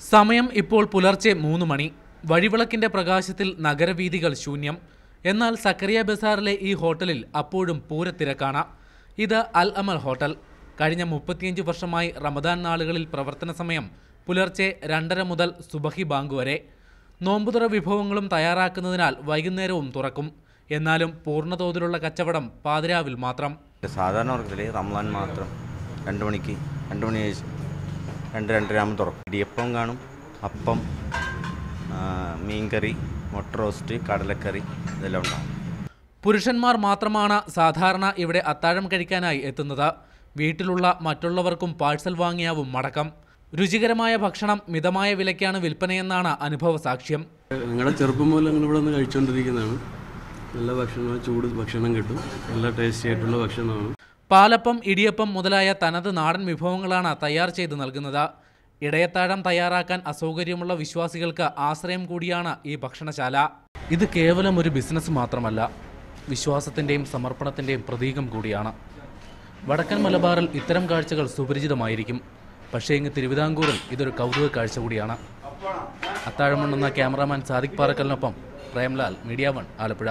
സമയം ഇപ്പോൾ പുലർച്ചെ 3 മണി. വഴിവിളക്കിന്റെ പ്രകാശത്തിൽ നഗരവീഥികൾ ശൂന്യം. എന്നാൽ സക്കറിയ ബസാറിലെ ഈ ഹോട്ടലിൽ അപ്പോഴും പൂരത്തിരക്കാണ്. ഇത് അൽ അമൽ ഹോട്ടൽ. കഴിഞ്ഞ 35 വർഷമായി റമദാൻ നാളുകളിൽ പ്രവർത്തന സമയം പുലർച്ചെ 2:30 മുതൽ സുബഹി ബാങ്ക് വരെ. നോമ്പുതുറ വിഭവങ്ങളും തയ്യാറാക്കുന്നതിനാൽ വൈകുന്നേരവും തുറക്കും. എന്നാലും പൂർണ്ണതോതിലുള്ള കച്ചവടം പാതിരാവിൽ മാത്രം. സാധാരണ വർക്കത്തിൽ റമദാൻ മാത്രം 2 മണിക്ക് 2 മണി 2-2:30 ആകുമ്പോൾ തുറക്കും. ഇടിയപ്പം കാണും, അപ്പം, മീൻകറി, മുട്ട റോസ്റ്റ്, കടലക്കറി ഇതെല്ലാം ഉണ്ടാകും. പുരുഷന്മാർ മാത്രമാണ് സാധാരണ ഇവിടെ അത്താഴം കഴിക്കാനായി എത്തുന്നത്. വീട്ടിലുള്ള മറ്റുള്ളവർക്കും പാഴ്സൽ വാങ്ങിയാവും മടക്കം. രുചികരമായ ഭക്ഷണം മിതമായ വിലയ്ക്കാണ് വിൽപ്പനയെന്നാണ് അനുഭവ സാക്ഷ്യം. ഞങ്ങളുടെ ചെറുപ്പം മുതൽ ഞങ്ങൾ ഇവിടെ നിന്ന് കഴിച്ചുകൊണ്ടിരിക്കുന്നതാണ്. നല്ല ഭക്ഷണം, ചൂട് ഭക്ഷണം കിട്ടും, നല്ല ടേസ്റ്റി ആയിട്ടുള്ള ഭക്ഷണമാണ്. പാലപ്പം, ഇടിയപ്പം മുതലായ തനത് നാടൻ വിഭവങ്ങളാണ് തയ്യാർ ചെയ്ത് നൽകുന്നത്. ഇടയത്താഴം തയ്യാറാക്കാൻ അസൗകര്യമുള്ള വിശ്വാസികൾക്ക് ആശ്രയം കൂടിയാണ് ഈ ഭക്ഷണശാല. ഇത് കേവലം ഒരു ബിസിനസ് മാത്രമല്ല, വിശ്വാസത്തിൻ്റെയും സമർപ്പണത്തിൻ്റെയും പ്രതീകം കൂടിയാണ്. വടക്കൻ മലബാറിൽ ഇത്തരം കാഴ്ചകൾ സുപരിചിതമായിരിക്കും. പക്ഷേ ഇങ്ങ് തിരുവിതാംകൂറിൽ ഇതൊരു കൗതുക കാഴ്ച കൂടിയാണ്. അത്താഴമുണ്ടെന്ന ക്യാമറാമാൻ സാദിഖ് പാറക്കലിനൊപ്പം പ്രേംലാൽ, മീഡിയ 1, ആലപ്പുഴ.